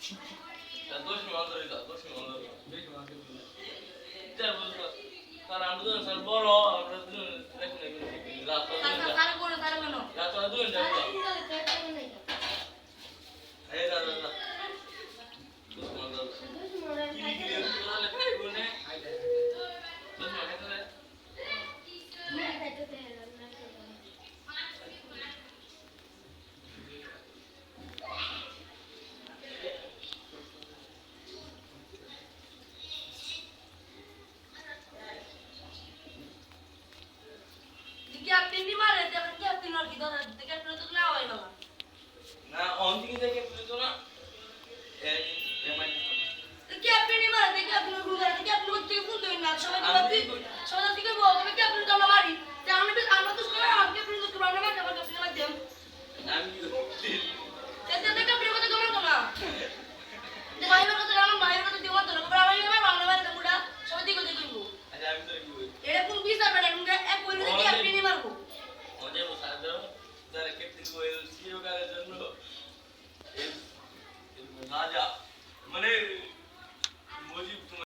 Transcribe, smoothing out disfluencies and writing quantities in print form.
দোষ মন্দির যা দোষ মন্দির যা বলছো তার আমরা তো স্যার বড় আমরা তো দেখুন রাত তার করে তার কেন রাত দুই যাব এই দাদা দাদা দোষ মন্দির কি কি তাহলে ভাই বনে দোষ মন্দির ক্যাপ্টেন নি মারে দেখেন ক্যাপ্টেন আর কি ধরে ক্যাপ্টেন তো না হয় না না অন থেকে দেখে তো না এই এমআই ক্যাপ্টেন নি মারে ক্যাপ্টেন গুলো ক্যাপ্টেন করতে ফোন দেন না সবাই সবাই থেকে বল ক্যাপ্টেন তো আমরা মারি